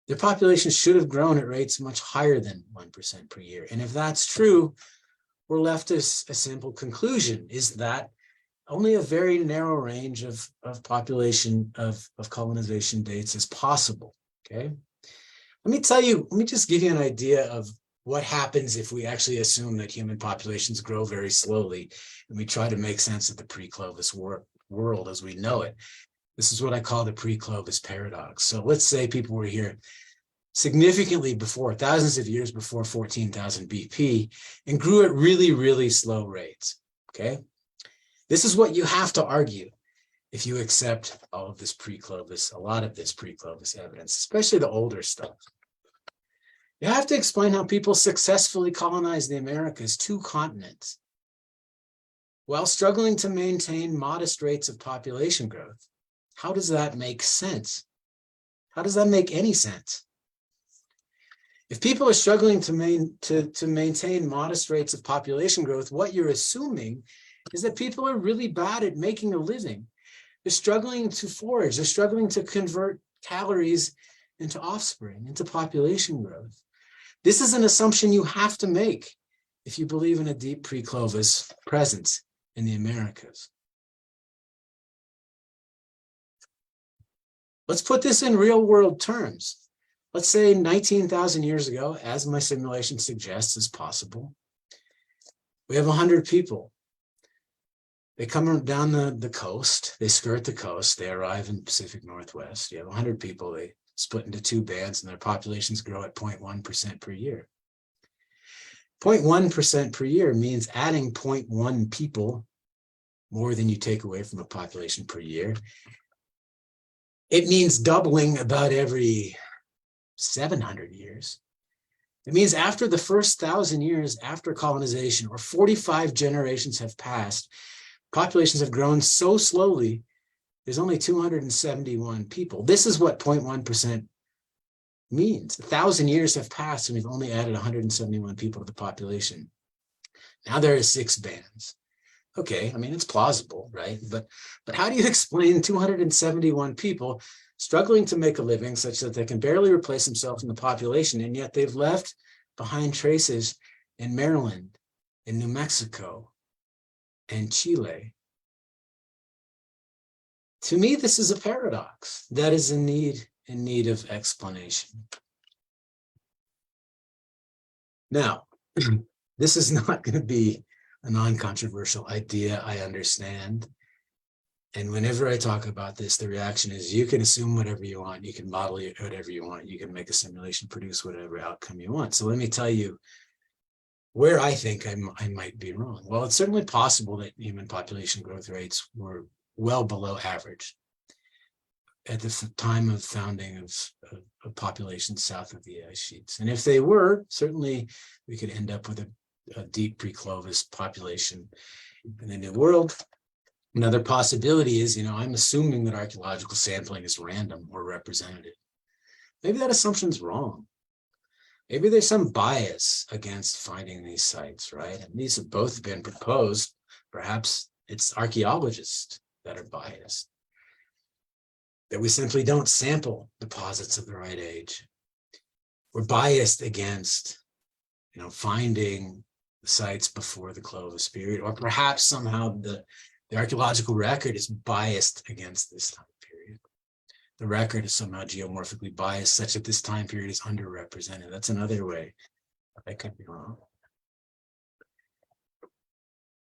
Their populations should have grown at rates much higher than 1% per year. And if that's true, we're left as a simple conclusion, is that only a very narrow range of population of colonization dates is possible. Okay. Let me just give you an idea of what happens if we actually assume that human populations grow very slowly and we try to make sense of the pre-Clovis world as we know it. This is what I call the pre-Clovis paradox. So let's say people were here significantly before, thousands of years before 14,000 BP, and grew at really, really slow rates, okay? This is what you have to argue if you accept all of this pre-Clovis, a lot of this pre-Clovis evidence, especially the older stuff. You have to explain how people successfully colonized the Americas, 2 continents, while struggling to maintain modest rates of population growth. How does that make sense? How does that make any sense? If people are struggling to maintain modest rates of population growth, what you're assuming is that people are really bad at making a living. They're struggling to forage. They're struggling to convert calories into offspring, into population growth. This is an assumption you have to make if you believe in a deep pre-Clovis presence in the Americas. Let's put this in real world terms. Let's say 19,000 years ago, as my simulation suggests is possible, we have 100 people. They come down the coast, they skirt the coast, they arrive in the Pacific Northwest. You have 100 people, they split into two bands, and their populations grow at 0.1% per year. 0.1% per year means adding 0.1 people more than you take away from a population per year. It means doubling about every 700 years. It means after the first 1,000 years after colonization, or 45 generations have passed, populations have grown so slowly, there's only 271 people. This is what 0.1% means. 1,000 years have passed and we've only added 171 people to the population. Now there are 6 bands. Okay, I mean, it's plausible, right? But how do you explain 271 people struggling to make a living such that they can barely replace themselves in the population, and yet they've left behind traces in Maryland, in New Mexico, and Chile? To me, this is a paradox that is in need of explanation. Now, this is not going to be a non-controversial idea, I understand. And whenever I talk about this, the reaction is you can assume whatever you want, you can model it whatever you want, you can make a simulation, produce whatever outcome you want. So let me tell you where I think I might be wrong. Well, it's certainly possible that human population growth rates were well below average at the time of founding of populations south of the ice sheets. And if they were, certainly we could end up with a deep pre-Clovis population in the New World. Another possibility is, I'm assuming that archaeological sampling is random or representative. Maybe that assumption's wrong. Maybe there's some bias against finding these sites, right? And these have both been proposed. Perhaps it's archaeologists that are biased, that we simply don't sample deposits of the right age. We're biased against, finding the sites before the Clovis period, or perhaps somehow the archaeological record is biased against this time period. The record is somehow geomorphically biased such that this time period is underrepresented. That's another way. I could be wrong.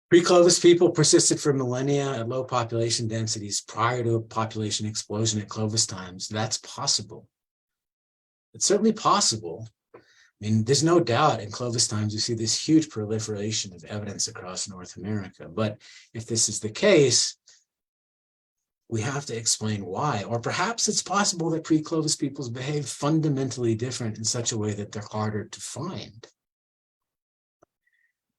Pre-Clovis people persisted for millennia at low population densities prior to a population explosion at Clovis times. That's possible. It's certainly possible. I mean, there's no doubt in Clovis times you see this huge proliferation of evidence across North America. But if this is the case, we have to explain why. Or perhaps it's possible that pre-Clovis peoples behave fundamentally different in such a way that they're harder to find.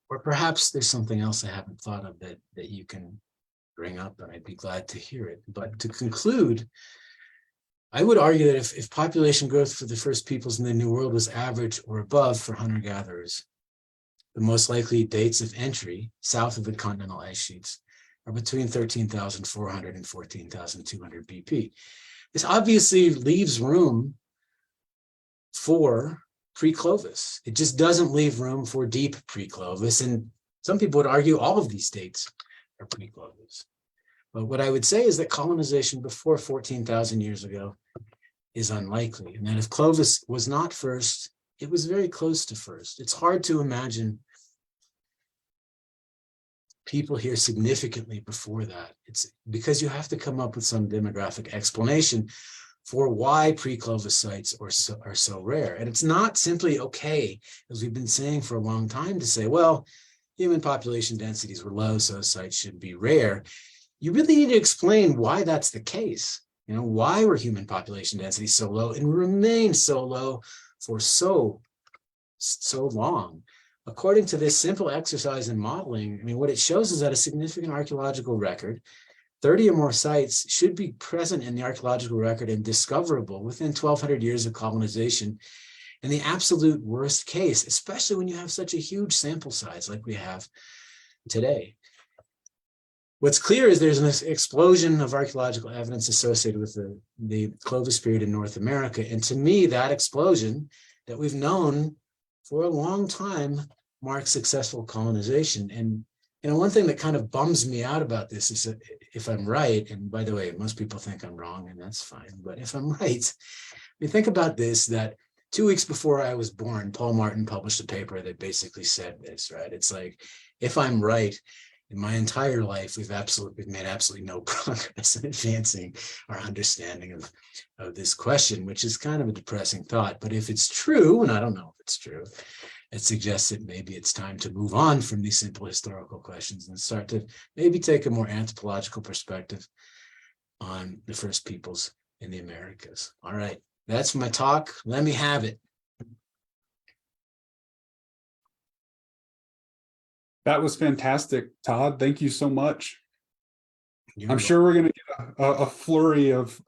Or perhaps there's something else I haven't thought of that you can bring up, and I'd be glad to hear it. But to conclude, I would argue that if population growth for the first peoples in the New World was average or above for hunter-gatherers, the most likely dates of entry south of the continental ice sheets are between 13,400 and 14,200 BP. This obviously leaves room for pre-Clovis. It just doesn't leave room for deep pre-Clovis. And some people would argue all of these dates are pre-Clovis. But what I would say is that colonization before 14,000 years ago is unlikely. And that if Clovis was not first, it was very close to first. It's hard to imagine people here significantly before that. It's because you have to come up with some demographic explanation for why pre-Clovis sites are so rare. And it's not simply okay, as we've been saying for a long time, to say, well, human population densities were low, so sites should be rare. You really need to explain why that's the case. Why were human population densities so low and remain so low for so long? According to this simple exercise in modeling, what it shows is that a significant archaeological record, 30 or more sites, should be present in the archaeological record and discoverable within 1,200 years of colonization. In the absolute worst case, especially when you have such a huge sample size like we have today. What's clear is there's an explosion of archaeological evidence associated with the Clovis period in North America. And to me, that explosion that we've known for a long time marks successful colonization. And one thing that kind of bums me out about this is that if I'm right, and by the way, most people think I'm wrong, and that's fine, but if I'm right, think about this, that 2 weeks before I was born, Paul Martin published a paper that basically said this, right? It's like, if I'm right, in my entire life, we've made absolutely no progress in advancing our understanding of this question, which is kind of a depressing thought. But if it's true, and I don't know if it's true, it suggests that maybe it's time to move on from these simple historical questions and start to maybe take a more anthropological perspective on the first peoples in the Americas. All right, that's my talk. Let me have it. That was fantastic, Todd. Thank you so much. You're I'm sure we're going to get a flurry of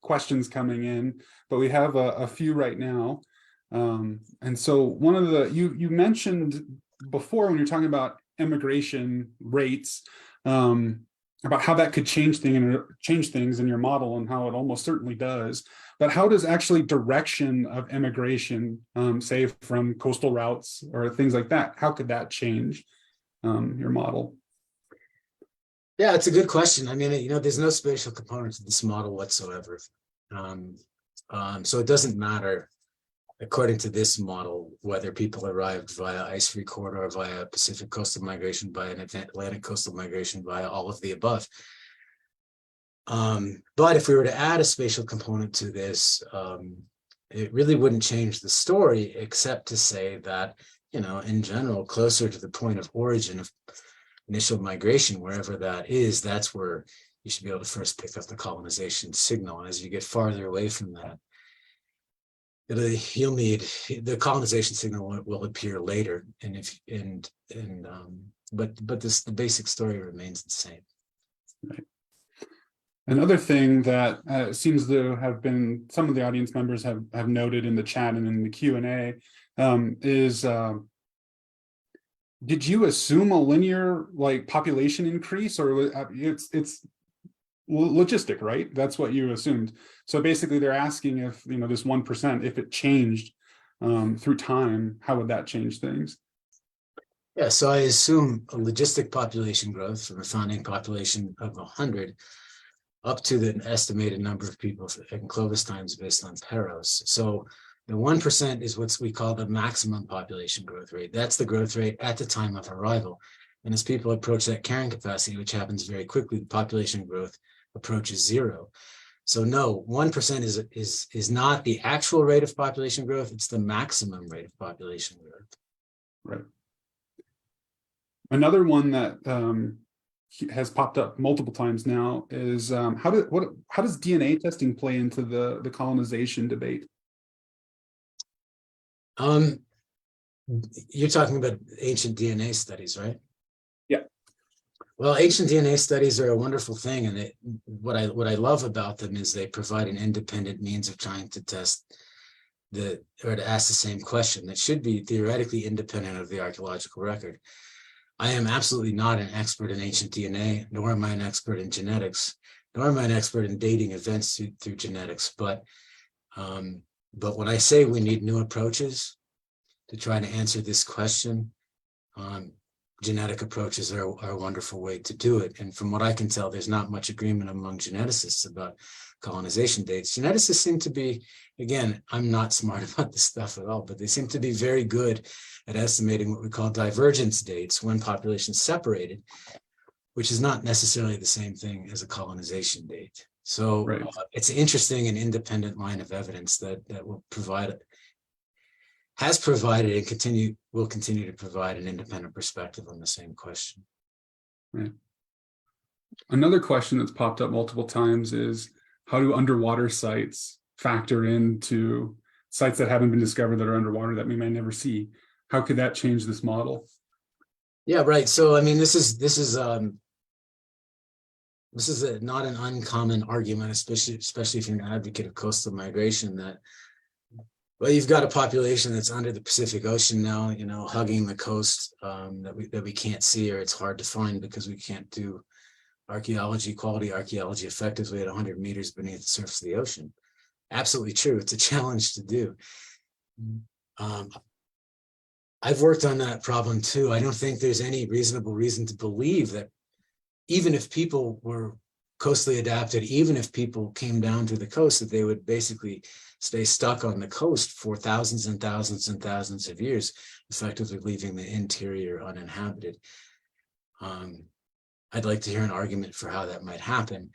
questions coming in, but we have a few right now. And so one of the, you mentioned before when you're talking about immigration rates, about how that could change things in your model, and how it almost certainly does. But how does actually direction of immigration, say from coastal routes or things like that, how could that change your model? Yeah, it's a good question. I mean, there's no spatial component to this model whatsoever. So it doesn't matter, according to this model, whether people arrived via ice-free corridor, via Pacific coastal migration, via an Atlantic coastal migration, via all of the above. But if we were to add a spatial component to this, it really wouldn't change the story, except to say that, in general, closer to the point of origin of initial migration, wherever that is, that's where you should be able to first pick up the colonization signal. And as you get farther away from that, you'll need the colonization signal will appear later. But the basic story remains the same. Right. Another thing that seems to have been, some of the audience members have noted in the chat and in the Q&A, is did you assume a linear population increase, or it's logistic, right? That's what you assumed. So basically they're asking if, this 1%, if it changed through time, how would that change things? Yeah, so I assume a logistic population growth from a founding population of 100 up to the estimated number of people in Clovis times based on Peros. So the 1% is what we call the maximum population growth rate. That's the growth rate at the time of arrival. And as people approach that carrying capacity, which happens very quickly, the population growth approaches zero. So no, 1% is not the actual rate of population growth, it's the maximum rate of population growth. Right. Another one that has popped up multiple times now is how does DNA testing play into the colonization debate? You're talking about ancient DNA studies, right? Yeah. Well, ancient DNA studies are a wonderful thing, and what I love about them is they provide an independent means of trying to test or to ask the same question that should be theoretically independent of the archaeological record. I am absolutely not an expert in ancient DNA, nor am I an expert in genetics, nor am I an expert in dating events through genetics. But when I say we need new approaches to try to answer this question, genetic approaches are a wonderful way to do it. And from what I can tell, there's not much agreement among geneticists about colonization dates. Geneticists seem to be, again, I'm not smart about this stuff at all, but they seem to be very good at estimating what we call divergence dates, when populations separated, which is not necessarily the same thing as a colonization date. So right. It's an interesting and independent line of evidence that has provided and will continue to provide an independent perspective on the same question. Right. Another question that's popped up multiple times is, how do underwater sites factor into sites that haven't been discovered that are underwater that we may never see? How could that change this model? Yeah, right. So, I mean, this is not an uncommon argument, especially if you're an advocate of coastal migration, that, well, you've got a population that's under the Pacific Ocean now, hugging the coast that we can't see, or it's hard to find because we can't do quality archaeology effectively at 100 meters beneath the surface of the ocean. Absolutely true. It's a challenge to do. I've worked on that problem too. I don't think there's any reasonable reason to believe that even if people were coastally adapted, even if people came down to the coast, that they would basically stay stuck on the coast for thousands and thousands and thousands of years, effectively leaving the interior uninhabited. I'd like to hear an argument for how that might happen.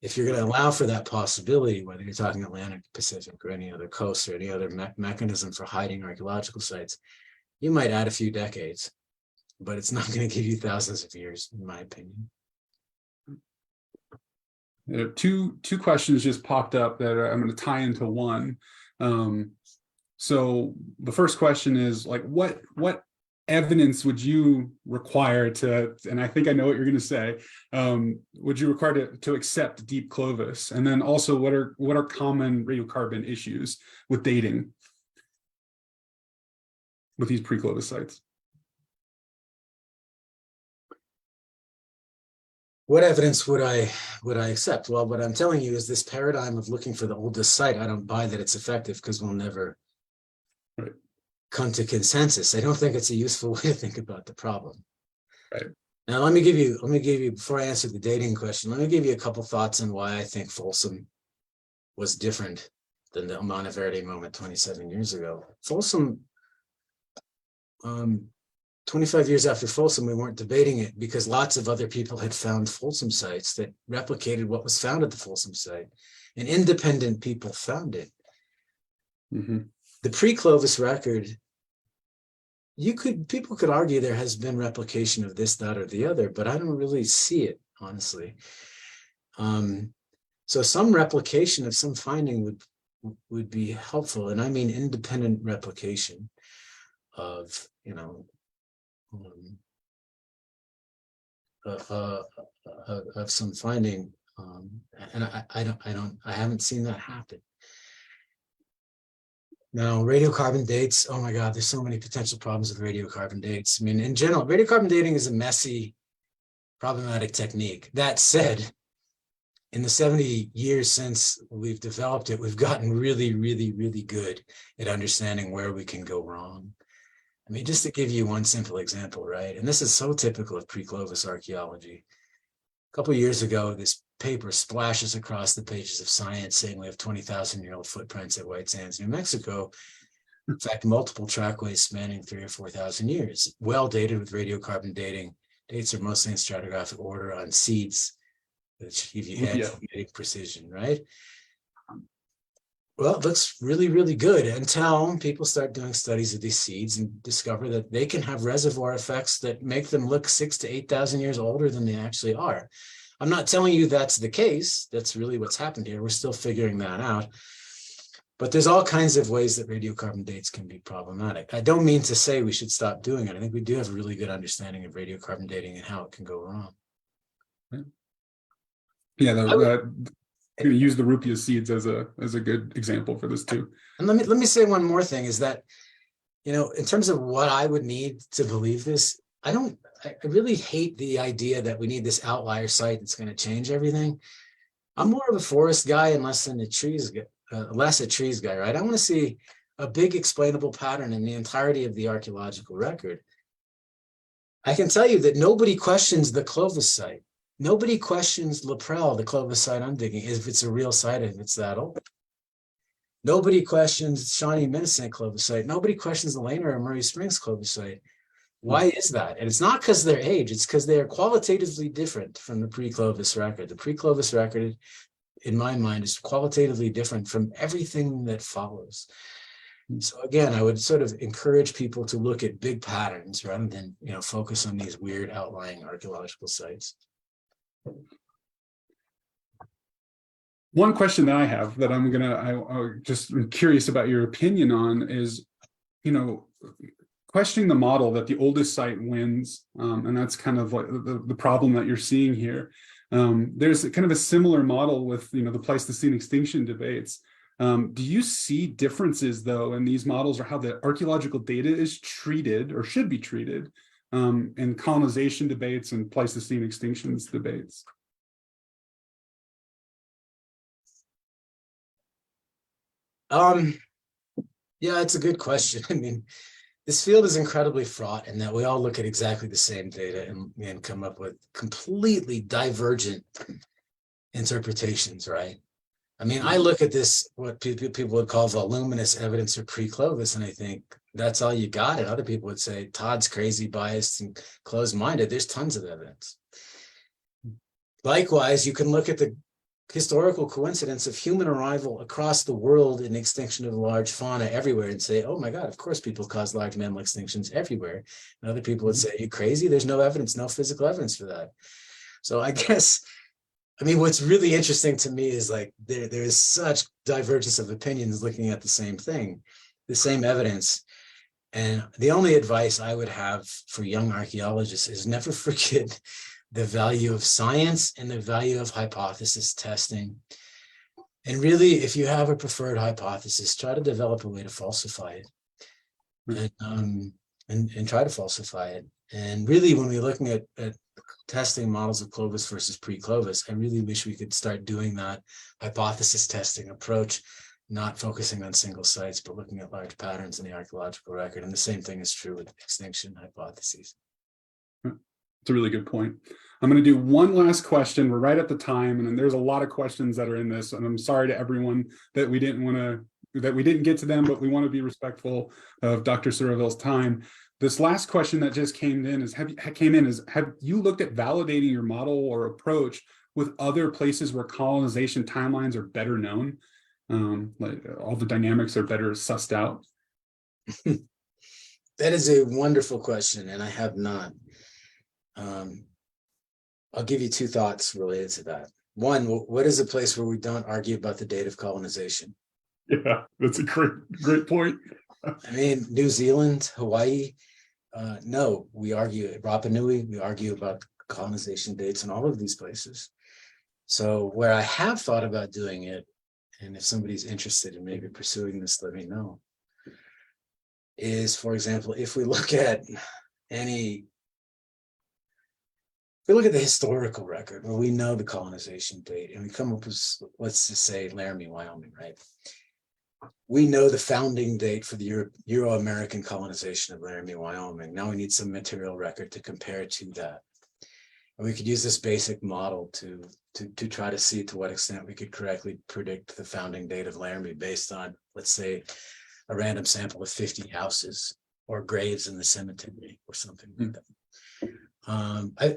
If you're going to allow for that possibility, whether you're talking Atlantic, Pacific, or any other coast or any other mechanism for hiding archaeological sites, you might add a few decades, but it's not going to give you thousands of years, in my opinion. Two questions just popped up that I'm going to tie into one. So the first question is, like, what evidence would you require to, and I think I know what you're going to say, would you require to accept deep Clovis? And then also, what are common radiocarbon issues with dating with these pre-Clovis sites? What evidence would I accept? Well, what I'm telling you is this paradigm of looking for the oldest site. I don't buy that it's effective, because we'll never come to consensus. I don't think it's a useful way to think about the problem. Right. Now, let me give you, before I answer the dating question, let me give you a couple thoughts on why I think Folsom was different than the Monteverdi moment 27 years ago. Folsom, 25 years after Folsom, we weren't debating it because lots of other people had found Folsom sites that replicated what was found at the Folsom site, and independent people found it. Mm-hmm. The pre-Clovis record, people could argue there has been replication of this, that, or the other, but I don't really see it, honestly. So some replication of some finding would be helpful, and I mean independent replication of, of some finding, and I haven't seen that happen. Now, radiocarbon dates, oh my God, there's so many potential problems with radiocarbon dates. I mean, in general, radiocarbon dating is a messy, problematic technique. That said, in the 70 years since we've developed it, we've gotten really, really, really good at understanding where we can go wrong. I mean, just to give you one simple example, right? And this is so typical of pre-Clovis archaeology. A couple of years ago, this paper splashes across the pages of Science saying we have 20,000-year-old footprints at White Sands, New Mexico. In fact, multiple trackways spanning 3,000 or 4,000 years, well dated with radiocarbon dating. Dates are mostly in stratigraphic order on seeds, which give you dating precision, right? Well, it looks really, really good until people start doing studies of these seeds and discover that they can have reservoir effects that make them look 6,000 to 8,000 years older than they actually are. I'm not telling you that's the case. That's really what's happened here. We're still figuring that out. But there's all kinds of ways that radiocarbon dates can be problematic. I don't mean to say we should stop doing it. I think we do have a really good understanding of radiocarbon dating and how it can go wrong. Yeah, I'm going to use the Rupia seeds as a good example for this too. And let me say one more thing is that, in terms of what I would need to believe this, I really hate the idea that we need this outlier site that's going to change everything. I'm more of a forest guy and less a trees guy, right? I want to see a big explainable pattern in the entirety of the archaeological record. I can tell you that nobody questions the Clovis site. Nobody questions Laprelle, the Clovis site I'm digging, if it's a real site, if it's that old. Nobody questions Shawnee Minnesant Clovis site. Nobody questions the Laner or Murray Springs Clovis site. Why is that? And it's not because of their age, it's because they are qualitatively different from the pre-Clovis record. The pre-Clovis record, in my mind, is qualitatively different from everything that follows. So again, I would sort of encourage people to look at big patterns rather than, focus on these weird outlying archaeological sites. One question that I have that I'm just curious about your opinion on is, questioning the model that the oldest site wins, and that's kind of like the problem that you're seeing here. There's kind of a similar model with, the Pleistocene extinction debates. Do you see differences, though, in these models or how the archaeological data is treated or should be treated in colonization debates and Pleistocene extinctions debates? Yeah, it's a good question. I mean, this field is incredibly fraught in that we all look at exactly the same data and come up with completely divergent interpretations, right? I mean, I look at this, what people would call voluminous evidence or pre-Clovis, and I think that's all you got. And other people would say Todd's crazy, biased, and closed-minded. There's tons of evidence. Likewise, you can look at the historical coincidence of human arrival across the world and extinction of large fauna everywhere and say, oh my God, of course people cause large mammal extinctions everywhere. And other people would say, are you crazy? There's no evidence, no physical evidence for that. So I guess, I mean, what's really interesting to me is like there is such divergence of opinions looking at the same thing, the same evidence. And the only advice I would have for young archaeologists is never forget the value of science and the value of hypothesis testing. And really, if you have a preferred hypothesis, try to develop a way to falsify it and try to falsify it. And really, when we're looking at testing models of Clovis versus pre-Clovis, I really wish we could start doing that hypothesis testing approach, not focusing on single sites, but looking at large patterns in the archaeological record. And the same thing is true with extinction hypotheses. It's a really good point. I'm going to do one last question. We're right at the time, and there's a lot of questions that are in this, and I'm sorry to everyone that we didn't get to them, but we want to be respectful of Dr. Surovell's time. This last question that just came in is: have you looked at validating your model or approach with other places where colonization timelines are better known? Like all the dynamics are better sussed out? That is a wonderful question, and I have not. I'll give you two thoughts related to that. One, what is a place where we don't argue about the date of colonization? Yeah, that's a great point. I mean, New Zealand, Hawaii, no, we argue at Rapa Nui, we argue about colonization dates in all of these places. So where I have thought about doing it, and if somebody's interested in maybe pursuing this, let me know, is, for example, if we look at the historical record where we know the colonization date and we come up with, let's just say Laramie, Wyoming, right? We know the founding date for the Euro-American colonization of Laramie, Wyoming. Now we need some material record to compare to that. And we could use this basic model to try to see to what extent we could correctly predict the founding date of Laramie based on, let's say, a random sample of 50 houses or graves in the cemetery or something like that.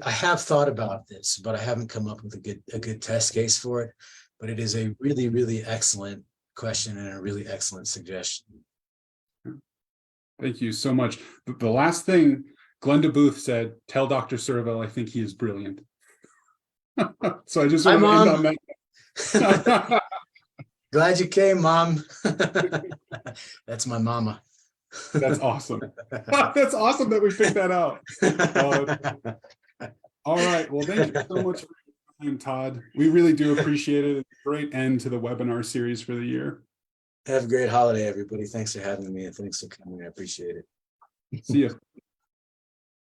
I have thought about this, but I haven't come up with a good test case for it. But it is a really, really excellent question and a really excellent suggestion. Thank you so much. The last thing Glenda Booth said, tell Dr. Surovell I think he is brilliant. So I just want to end on that. Glad you came, Mom. That's my mama. That's awesome. That's awesome that we picked that out. All right. Well, thank you so much for your time, Todd. We really do appreciate it. It's a great end to the webinar series for the year. Have a great holiday, everybody. Thanks for having me and thanks for coming. I appreciate it. See you.